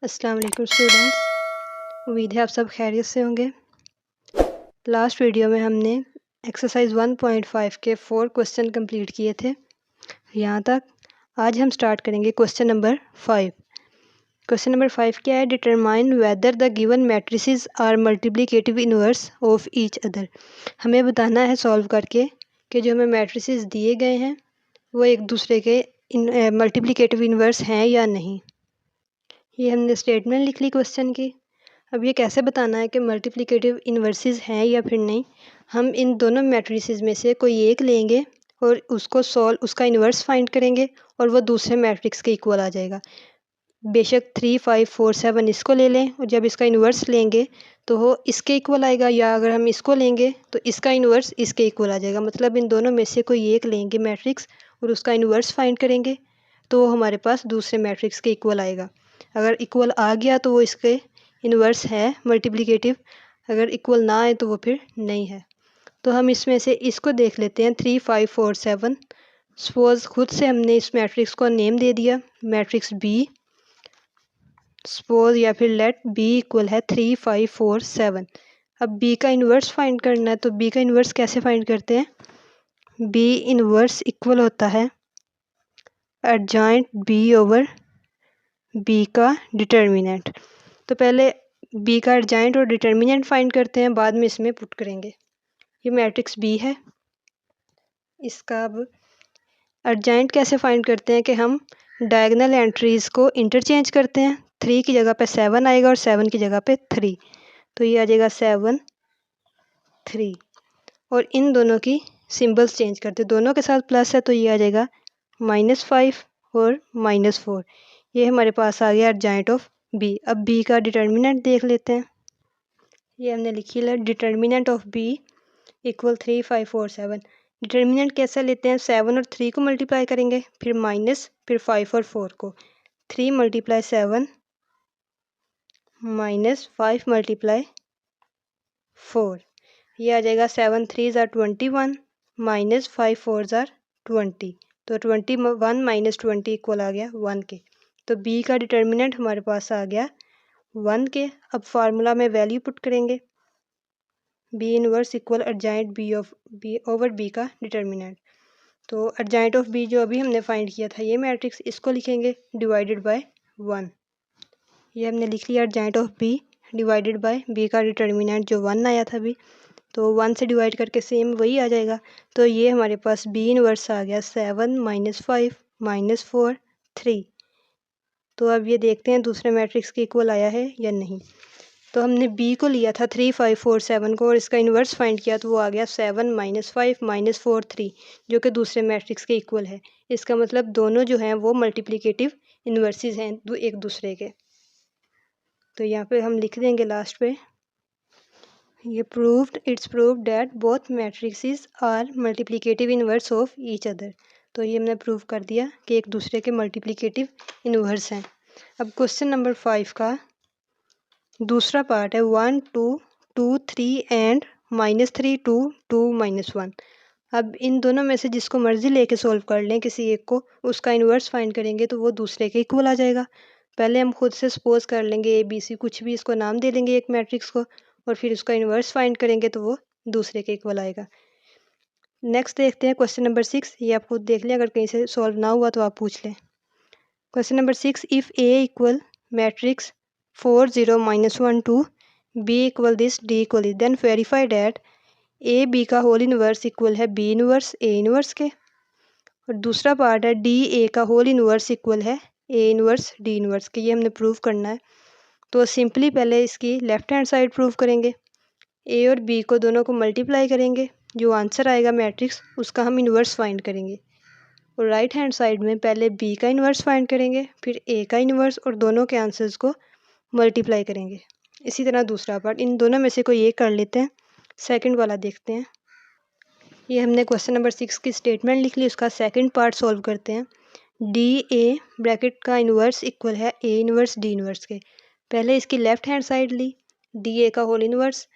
अस्सलाम वालेकुम स्टूडेंट्स, उम्मीद है आप सब खैरियत से होंगे। लास्ट वीडियो में हमने एक्सरसाइज 1.5 के 4 क्वेश्चन कंप्लीट किए थे यहाँ तक। आज हम स्टार्ट करेंगे क्वेश्चन नंबर 5। क्वेश्चन नंबर 5 क्या है? Determine whether the given matrices are multiplicative inverse of each other. हमें बताना है सॉल्व करके कि जो हमें मैट्रिसेस दिए गए हैं वो एक दूसरे के मल्टीप्लिकेटिव इनवर्स हैं या नहीं। ये हमने स्टेटमेंट लिख ली क्वेश्चन की। अब ये कैसे बताना है कि मल्टीप्लिकेटिव इन्वर्सेस हैं या फिर नहीं। हम इन दोनों मैट्रिसेस में से कोई एक लेंगे और उसका इन्वर्स फाइंड करेंगे और वो दूसरे मैट्रिक्स के इक्वल आ जाएगा। बेशक 3, 5, 4, 7 इसको ले लें और जब इसका इन्वर्स लेंगे तो वो इसके इक्वल आएगा, या अगर हम इसको लेंगे तो इसका इन्वर्स इसके इक्वल आ जाएगा। मतलब इन दोनों में से कोई एक लेंगे मैट्रिक्स और उसका इन्वर्स फाइंड करेंगे तो वो हमारे पास दूसरे मैट्रिक्स के इक्वल आएगा। अगर इक्वल आ गया तो वो इसके इन्वर्स है मल्टीप्लिकेटिव, अगर इक्वल ना आए तो वो फिर नहीं है। तो हम इसमें से इसको देख लेते हैं 3, 5, 4, 7। सपोज खुद से हमने इस मैट्रिक्स को नेम दे दिया मैट्रिक्स बी। सपोज या फिर लेट बी इक्वल है 3, 5, 4, 7। अब बी का इन्वर्स फाइंड करना है, तो बी का इन्वर्स कैसे फाइंड करते हैं? बी इन्वर्स इक्वल होता है एडजॉइंट बी ओवर बी का डिटर्मिनेंट। तो पहले बी का एडजॉइंट और डिटर्मिनेंट फाइंड करते हैं, बाद में इसमें पुट करेंगे। ये मैट्रिक्स बी है, इसका अब एडजॉइंट कैसे फाइंड करते हैं कि हम डायगोनल एंट्रीज़ को इंटरचेंज करते हैं। 3 की जगह पे 7 आएगा और 7 की जगह पे 3, तो ये आ जाएगा 7, 3। और इन दोनों की सिंबल्स चेंज करते हैं, दोनों के साथ प्लस है तो ये आ जाएगा -5 और -4। ये हमारे पास आ गया एडजॉइंट ऑफ बी। अब बी का डिटर्मिनेंट देख लेते हैं। ये हमने लिखी है determinant of B equal 3, 5, 4, 7। Determinant कैसे लेते हैं? 7 और 3 को मल्टीप्लाई करेंगे, फिर माइनस, फिर 5 और 4 को। 3 × 7 -5 × 4, ये आ जाएगा 7 3 = 21 -5 4 = 20। तो 21 - 20 इक्वल आ गया 1 के। तो बी का डिटर्मिनेंट हमारे पास आ गया 1 के। अब फार्मूला में वैल्यू पुट करेंगे, B inverse equal adjoint B of B over B का डिटर्मिनेंट। तो एडजॉइंट ऑफ बी जो अभी हमने फाइंड किया था ये मैट्रिक्स, इसको लिखेंगे डिवाइडेड बाय 1। ये हमने लिख लिया adjoint of B divided by B का डिटर्मिनेंट जो 1 आया था अभी, तो 1 से डिवाइड करके सेम वही आ जाएगा। तो ये हमारे पास बी इनवर्स आ गया 7 - 5 - 4 3। तो अब ये देखते हैं दूसरे मैट्रिक्स के इक्वल आया है या नहीं। तो हमने बी को लिया था 3, 5, 4, 7 को और इसका इन्वर्स फाइंड किया तो वो आ गया 7 - 5 - 4 3, जो कि दूसरे मैट्रिक्स के इक्वल है। इसका मतलब दोनों जो हैं वो मल्टीप्लिकेटिव इन्वर्सेस हैं एक दूसरे के। तो यहाँ पे हम लिख देंगे लास्ट पे, ये it's proved that both matrices are multiplicative inverse of each other. तो ये हमने प्रूव कर दिया कि एक दूसरे के मल्टीप्लिकेटिव इन्वर्स हैं। अब क्वेश्चन नंबर 5 का दूसरा पार्ट है 1, 2, 2, 3 एंड -3, 2, 2, -1। अब इन दोनों में से जिसको मर्ज़ी लेके सॉल्व कर लें किसी एक को, उसका इन्वर्स फाइंड करेंगे तो वो दूसरे के इक्वल आ जाएगा। पहले हम खुद से सपोज कर लेंगे ABC, कुछ भी इसको नाम दे देंगे एक मैट्रिक्स को, और फिर उसका इन्वर्स फाइंड करेंगे तो वो दूसरे के इक्वल आएगा। नेक्स्ट देखते हैं क्वेश्चन नंबर 6। ये आप खुद देख लें, अगर कहीं से सॉल्व ना हुआ तो आप पूछ लें। Question number 6, if A equal matrix 4, 0, -1, 2, B equal this, D equal this, then verify that A B का होल इनवर्स इक्वल है B इनवर्स A इनवर्स के। और दूसरा पार्ट है D A का होल इनवर्स इक्वल है A इनवर्स D इनवर्स के। ये हमने प्रूव करना है। तो सिंपली पहले इसकी लेफ्ट हैंड साइड प्रूव करेंगे, A और B को दोनों को मल्टीप्लाई करेंगे, जो आंसर आएगा मैट्रिक्स उसका हम इन्वर्स फाइंड करेंगे। और राइट हैंड साइड में पहले B का इन्वर्स फाइंड करेंगे, फिर A का इन्वर्स, और दोनों के आंसर्स को मल्टीप्लाई करेंगे। इसी तरह दूसरा पार्ट, इन दोनों में से कोई एक कर लेते हैं। सेकंड वाला देखते हैं। ये हमने क्वेश्चन नंबर 6 की स्टेटमेंट लिख ली, उसका सेकंड पार्ट सॉल्व करते हैं। DA ब्रैकेट का इन्वर्स इक्वल है A इन्वर्स D इन्वर्स के। पहले इसकी लेफ्ट हैंड साइड ली, DA का होल इन्वर्स,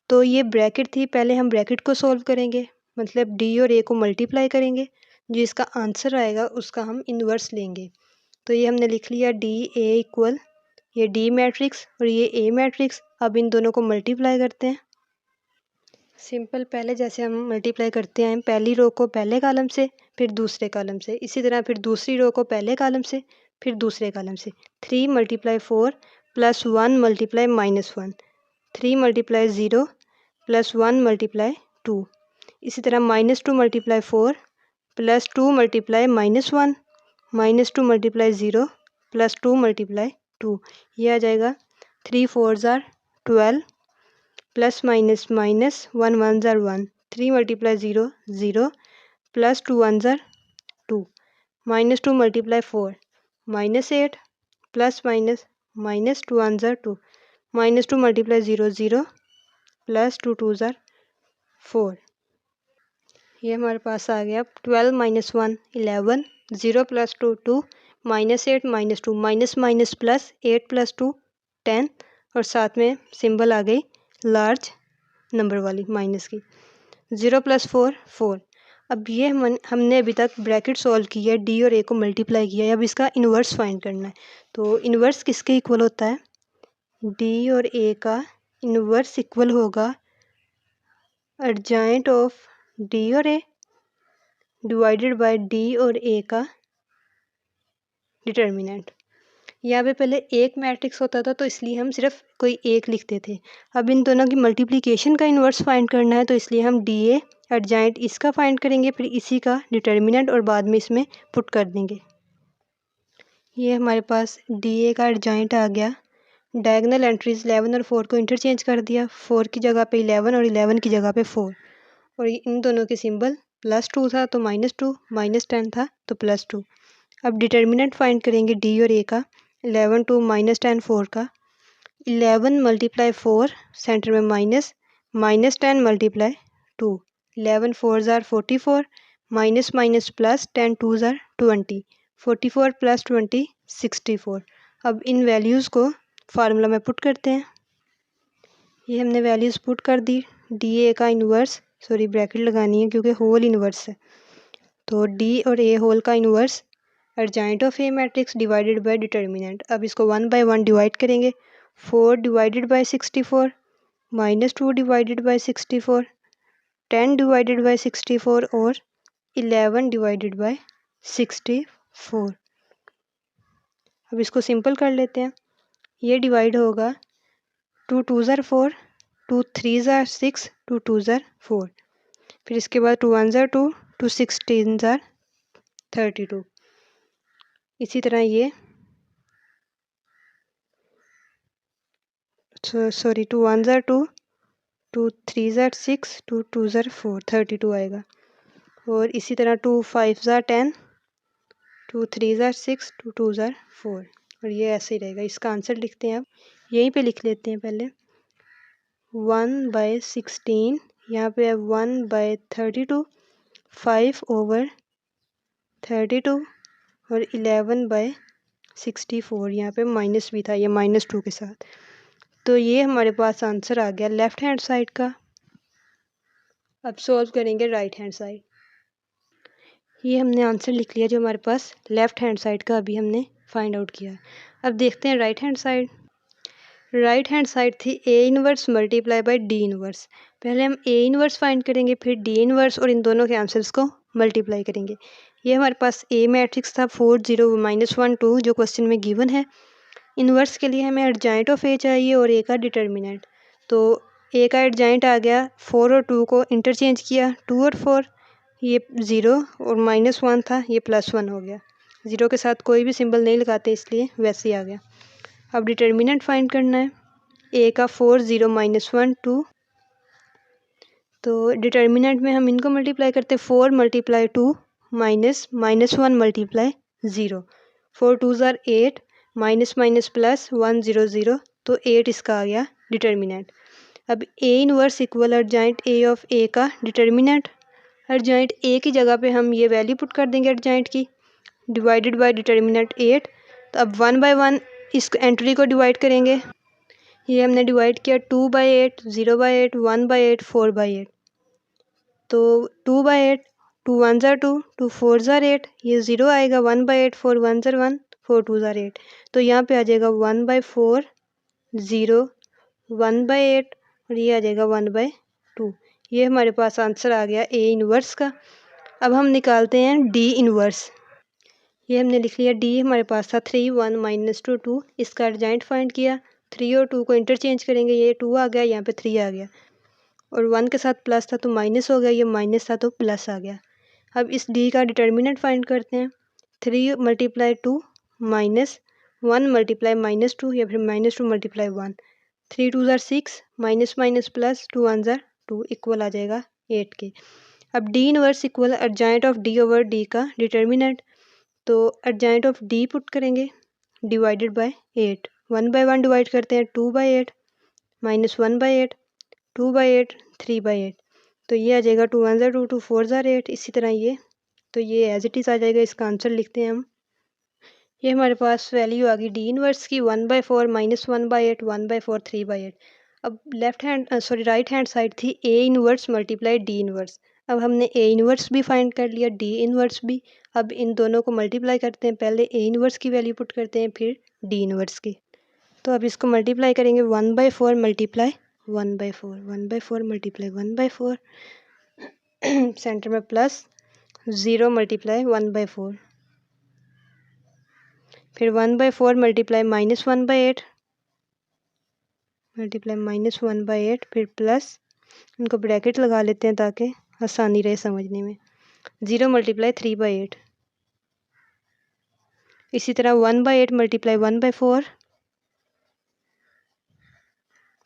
तो ये ब्रैकेट थी, पहले हम ब्रैकेट को सॉल्व करेंगे, मतलब D और A को मल्टीप्लाई करेंगे, जो इसका आंसर आएगा उसका हम इन्वर्स लेंगे। तो ये हमने लिख लिया DA इक्वल ये डी मैट्रिक्स और ये ए मैट्रिक्स। अब इन दोनों को मल्टीप्लाई करते हैं। सिंपल, पहले जैसे हम मल्टीप्लाई करते हैं, पहली रो को पहले कॉलम से फिर दूसरे कॉलम से, इसी तरह फिर दूसरी रो को पहले कॉलम से फिर दूसरे कॉलम से। 3 × 4 + 1 × -1, 3 × 0 + 1 × 2, इसी तरह -2 × 4 + 2 × -1, -2 × 0 + 2 × 2, ये आ जाएगा 3 4 ज़ार 12 प्लस माइनस माइनस 1 1 ज़ार 1, 3 × 0 0 प्लस 2 1 ज़ार 2, -2 × 4 -8 प्लस माइनस -2 1 ज़ार 2, -2 × 0 0 प्लस 2 2 ज़ार 4। ये हमारे पास आ गया 12 - 1 11, 0 + 2 2, -8 -2, माइनस माइनस प्लस 8 + 2 10, और साथ में सिंबल आ गई लार्ज नंबर वाली माइनस की। 0 + 4 4। अब ये हमने अभी तक ब्रैकेट सॉल्व किया है, डी और ए को मल्टीप्लाई किया है। अब इसका इन्वर्स फाइंड करना है। तो इन्वर्स किसके इक्वल होता है? डी और ए का इन्वर्स इक्वल होगा एडजॉइंट ऑफ डी और ए डिवाइडेड बाय डी और ए का डिटर्मिनेंट। यहाँ पे पहले एक मैट्रिक्स होता था तो इसलिए हम सिर्फ कोई एक लिखते थे। अब इन दोनों की मल्टीप्लिकेशन का इन्वर्स फाइंड करना है, तो इसलिए हम डी ए एडजॉइंट इसका फाइंड करेंगे, फिर इसी का डिटर्मिनेंट और बाद में इसमें पुट कर देंगे। ये हमारे पास डी ए का एडजॉइंट आ गया। डायगोनल एंट्रीज 11 और 4 को इंटरचेंज कर दिया, 4 की जगह पे 11 और 11 की जगह पे 4, और इन दोनों के सिंबल +2 था तो -2, -10 था तो +2। अब डिटर्मिनेंट फाइंड करेंगे डी और ए का। 11 2 -10 4 का, 11 × 4 सेंटर में माइनस, -10 × 2, 11 4 ज़ार 44, माइनस माइनस प्लस 10 2 ज़ार 20, 44 + 20 64। अब इन वैल्यूज़ को फार्मूला में पुट करते हैं। ये हमने वैल्यूज़ पुट कर दी। डी ए का इन्वर्स, सॉरी ब्रैकेट लगानी है क्योंकि होल इन्वर्स है, तो डी और ए होल का inverse adjoint of A matrix divided by determinant. अब इसको 1 बाय 1 डिवाइड करेंगे। 4 divided by 64, -2 divided by 64, 10 divided by 64 और 11 डिवाइडेड बाय 64। अब इसको सिंपल कर लेते हैं। ये डिवाइड होगा 2 2 ज़ार 4, 2 3 ज़ार 6, 2 2 ज़ार 4, फिर इसके बाद 2 1 ज़ार 2, 2 16 ज़ार 32। इसी तरह ये सॉरी 2 1 ज़ार 2, 2 3 ज़ार 6, 2 2 ज़ार 4, 32 आएगा। और इसी तरह 2 5 ज़ार 10, 2 3 ज़ार 6, 2 2 ज़ार 4, और ये ऐसे ही रहेगा। इसका आंसर लिखते हैं। अब यहीं पे लिख लेते हैं पहले। 1/16, यहाँ पे है 1/32, 5/32 और 11/64। यहाँ पे माइनस भी था, ये -2 के साथ। तो ये हमारे पास आंसर आ गया लेफ़्ट हैंड साइड का। अब सॉल्व करेंगे राइट हैंड साइड। ये हमने आंसर लिख लिया जो हमारे पास लेफ़्ट हैंड साइड का अभी हमने फाइंड आउट किया। अब देखते हैं right hand side. Right hand side थी A inverse multiply by D inverse. पहले हम ए इनवर्स फाइंड करेंगे, फिर डी इनवर्स, और इन दोनों के आंसर्स को मल्टीप्लाई करेंगे। ये हमारे पास ए मैट्रिक्स था 4 0 -1 2 जो क्वेश्चन में गिवन है। इनवर्स के लिए हमें एडजॉइंट ऑफ ए चाहिए और ए का डिटर्मिनेंट। तो ए का एडजॉइंट आ गया, 4 और 2 को इंटरचेंज किया, 2 और 4, ये 0 और -1 था, ये +1 हो गया। 0 के साथ कोई भी सिंबल नहीं लगाते इसलिए वैसे ही आ गया। अब डिटर्मिनेंट फाइंड करना है। ए का 4 0 -1 2, तो डिटर्मिनेंट में हम इनको मल्टीप्लाई करते हैं। 4 × 2 -1 × 0, 4 2 ज़ार 8, माइनस माइनस प्लस 1 0 0, तो 8 इसका आ गया डिटर्मिनेंट। अब A inverse equal adjoint A of A का डिटर्मिनेंट। एडजॉइंट ए की जगह पे हम ये वैल्यू पुट कर देंगे एडजॉइंट की, डिवाइडेड बाय डिटर्मिनेंट 8। तो अब 1 बाय 1 इस एंट्री को डिवाइड करेंगे। ये हमने डिवाइड किया 2/8, 0/8, 1/8, 4/8। तो 2/8, 2 1 ज़ार 2, 2 4 ज़ार 8, ये 0 आएगा, 1/8, 4 1 ज़ार 1, 4 2 ज़ार 8। तो यहाँ पे आ जाएगा 1/4 0 1/8 और ये आ जाएगा 1/2। ये हमारे पास आंसर आ गया ए इनवर्स का। अब हम निकालते हैं डी इनवर्स। ये हमने लिख लिया, डी हमारे पास था 3 1 -2 2। इसका एडजाइंट फाइंड किया, 3 और 2 को इंटरचेंज करेंगे, ये 2 आ गया, यहाँ पे 3 आ गया और 1 के साथ प्लस था तो माइनस हो गया, ये माइनस था तो प्लस आ गया। अब इस डी का डिटर्मिनेंट फाइंड करते हैं। 3 × 2 -1 × -2 या फिर -2 × 1। 3 2 ज़ार 6 माइनस माइनस प्लस 2 1 ज़ार 2 इक्वल आ जाएगा 8 के। अब D inverse equal adjoint of D over D का डिटर्मिनेंट, तो एडजाइंट ऑफ डी पुट करेंगे डिवाइडेड बाय 8। 1/1 डिवाइड करते हैं 2/8 -1/8 2/8 3/8। तो ये आ जाएगा 2 1 ज़ार 2 2 4 ज़ार 8। इसी तरह ये, तो ये एज इट इज़ आ जाएगा, इसका आंसर लिखते हैं हम। ये हमारे पास वैल्यू आ गई डी इनवर्स की 1/4 -1/8 1/4 3/8। अब राइट हैंड साइड थी A inverse multiply D inverse. अब हमने ए इनवर्स भी फाइंड कर लिया, डी इनवर्स भी। अब इन दोनों को मल्टीप्लाई करते हैं, पहले ए इनवर्स की वैल्यू पुट करते हैं फिर डी इनवर्स की। तो अब इसको मल्टीप्लाई करेंगे 1/4 मल्टीप्लाई 1/4 1/4 मल्टीप्लाई 1/4 सेंटर में प्लस 0 मल्टीप्लाई 1/4 फिर 1/4 मल्टीप्लाई -1/8 मल्टीप्लाई -1/8 फिर प्लस, इनको ब्रैकेट लगा लेते हैं ताकि आसानी रहे समझने में, 0 मल्टीप्लाई 3/8। इसी तरह 1/8 multiply 1/4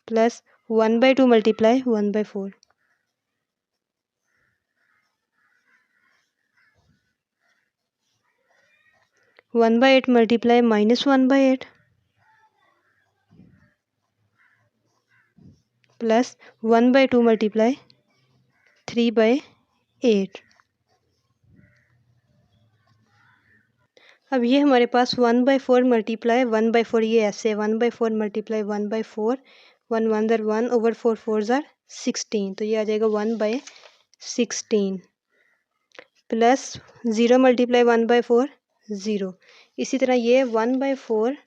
plus 1/2 multiply 1/4। 1/8 multiply -1/8 plus 1/2 multiply 3/8। अब ये हमारे पास 1/4 मल्टीप्लाई 1/4, ये ऐसे 1/4 मल्टीप्लाई 1/4 1 1 ज़ार 1 ओवर 4 4 ज़ार 16। तो ये आ जाएगा 1/16 प्लस 0 मल्टीप्लाई 1/4 0। इसी तरह ये 1/4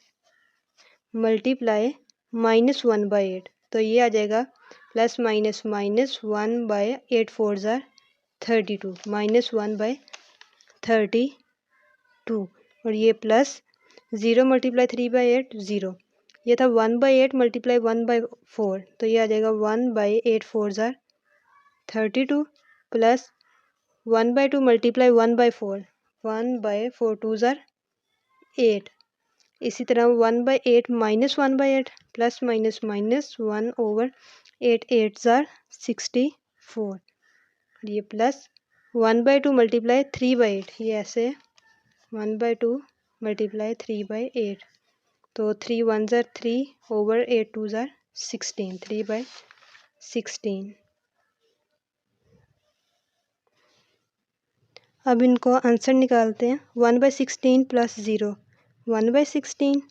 मल्टीप्लाई -1/8, तो ये आ जाएगा प्लस माइनस माइनस 1/8 4 ज़ार 32 -1/32 और ये प्लस 0 मल्टीप्लाई 3/8 0। ये था 1/8 मल्टीप्लाई 1/4, तो ये आ जाएगा 1/8 4 ज़ार 32 प्लस 1/2 मल्टीप्लाई 1/4 1/4 2 ज़ार 8। इसी तरह 1/8 -1/8 प्लस माइनस माइनस 1 ओवर 8 8 ज़ार 64। ये प्लस 1/2 मल्टीप्लाई 3/8, ये ऐसे 1/2 मल्टीप्लाई 3/8। तो 3 1 ज़ार 3 ओवर 8 2 ज़ार 16 3/16। अब इनको आंसर निकालते हैं। 1/16 प्लस 0 1/16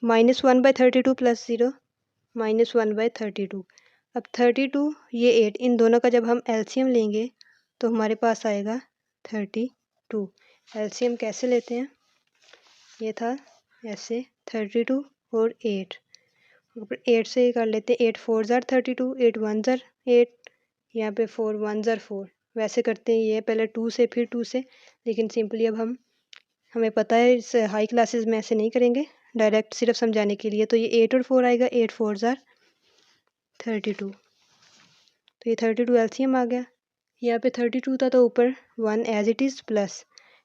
-1/32 प्लस 0 -1/32। अब 32 ये 8, इन दोनों का जब हम एलसीएम लेंगे तो हमारे पास आएगा 32। एलसीएम कैसे लेते हैं, ये था ऐसे 32 और 8, ऊपर 8 से कर लेते हैं। 8 4 ज़ार 32 8 1 ज़ार 8, यहाँ पे 4 1 ज़ार 4। वैसे करते हैं ये पहले 2 से फिर 2 से, लेकिन सिंपली अब हमें पता है इस हाई क्लासेस में ऐसे नहीं करेंगे, डायरेक्ट सिर्फ समझाने के लिए। तो ये 8 और 4 आएगा, 8 4 ज़ार 32, तो ये 32 एलसीएम आ गया। यहाँ पे 32 था तो ऊपर 1 एज इट इज़ प्लस,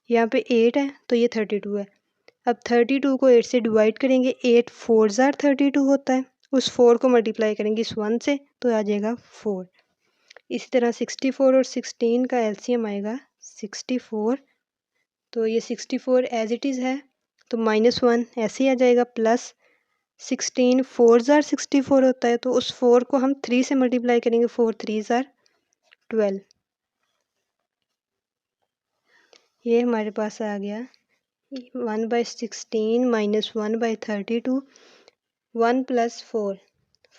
यहाँ पे 8 है तो ये 32 है। अब 32 को 8 से डिवाइड करेंगे, 8 4 ज़ार 32 होता है, उस 4 को मल्टीप्लाई करेंगे इस 1 से तो आ जाएगा 4। इसी तरह 64 और 16 का एलसीएम आएगा 64, तो ये 64 एज इट इज़ है तो -1 ऐसे ही आ जाएगा, प्लस 16 4 ज़ार 64 होता है तो उस 4 को हम 3 से मल्टीप्लाई करेंगे, 4 3 ज़ार 12। ये हमारे पास आ गया 1/16 -1/32 1 + 4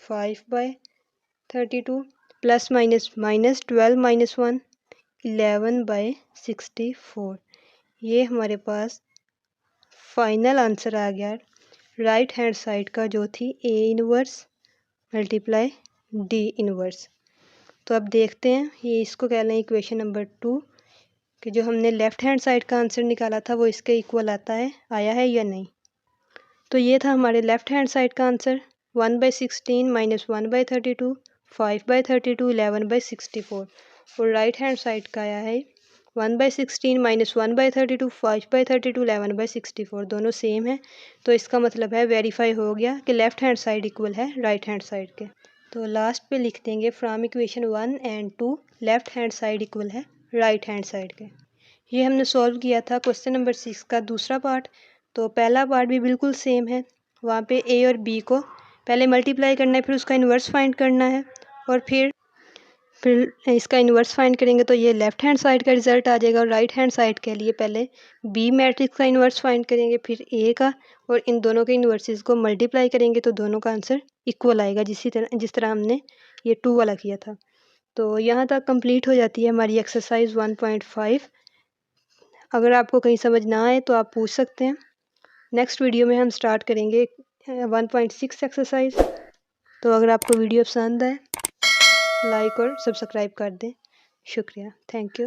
5/32 प्लस माइनस माइनस 12 - 1 11/64। ये हमारे पास फाइनल आंसर आ गया राइट हैंड साइड का, जो थी A inverse multiply D inverse. तो अब देखते हैं, ये इसको कह लें इक्वेशन नंबर 2, कि जो हमने लेफ़्ट हैंड साइड का आंसर निकाला था वो इसके इक्वल आया है या नहीं। तो ये था हमारे लेफ़्ट हैंड साइड का आंसर 1/16 माइनस 1/32, 5/32, 11/64। और राइट हैंड साइड का आया है 1/16 माइनस 1/32, 5/32, 11/64, दोनों सेम है। तो इसका मतलब है वेरीफाई हो गया कि लेफ़्ट हैंड साइड इक्वल है राइट हैंड साइड के। तो लास्ट पे लिख देंगे from equation 1 and 2 left hand side equal है राइट हैंड साइड के। ये हमने सॉल्व किया था क्वेश्चन नंबर 6 का दूसरा पार्ट। तो पहला पार्ट भी बिल्कुल सेम है, वहाँ पे ए और बी को पहले मल्टीप्लाई करना है, फिर उसका इन्वर्स फाइंड करना है, और फिर इसका इन्वर्स फाइंड करेंगे तो ये लेफ़्ट हैंड साइड का रिजल्ट आ जाएगा। और राइट हैंड साइड के लिए पहले बी मैट्रिक्स का इन्वर्स फाइंड करेंगे, फिर ए का, और इन दोनों के इन्वर्सेस को मल्टीप्लाई करेंगे तो दोनों का आंसर इक्वल आएगा, जिस तरह हमने ये 2 वाला किया था। तो यहाँ तक कंप्लीट हो जाती है हमारी एक्सरसाइज 1.5। अगर आपको कहीं समझ ना आए तो आप पूछ सकते हैं। नेक्स्ट वीडियो में हम स्टार्ट करेंगे 1.6 एक्सरसाइज। तो अगर आपको वीडियो पसंद आए लाइक और सब्सक्राइब कर दें। शुक्रिया, थैंक यू।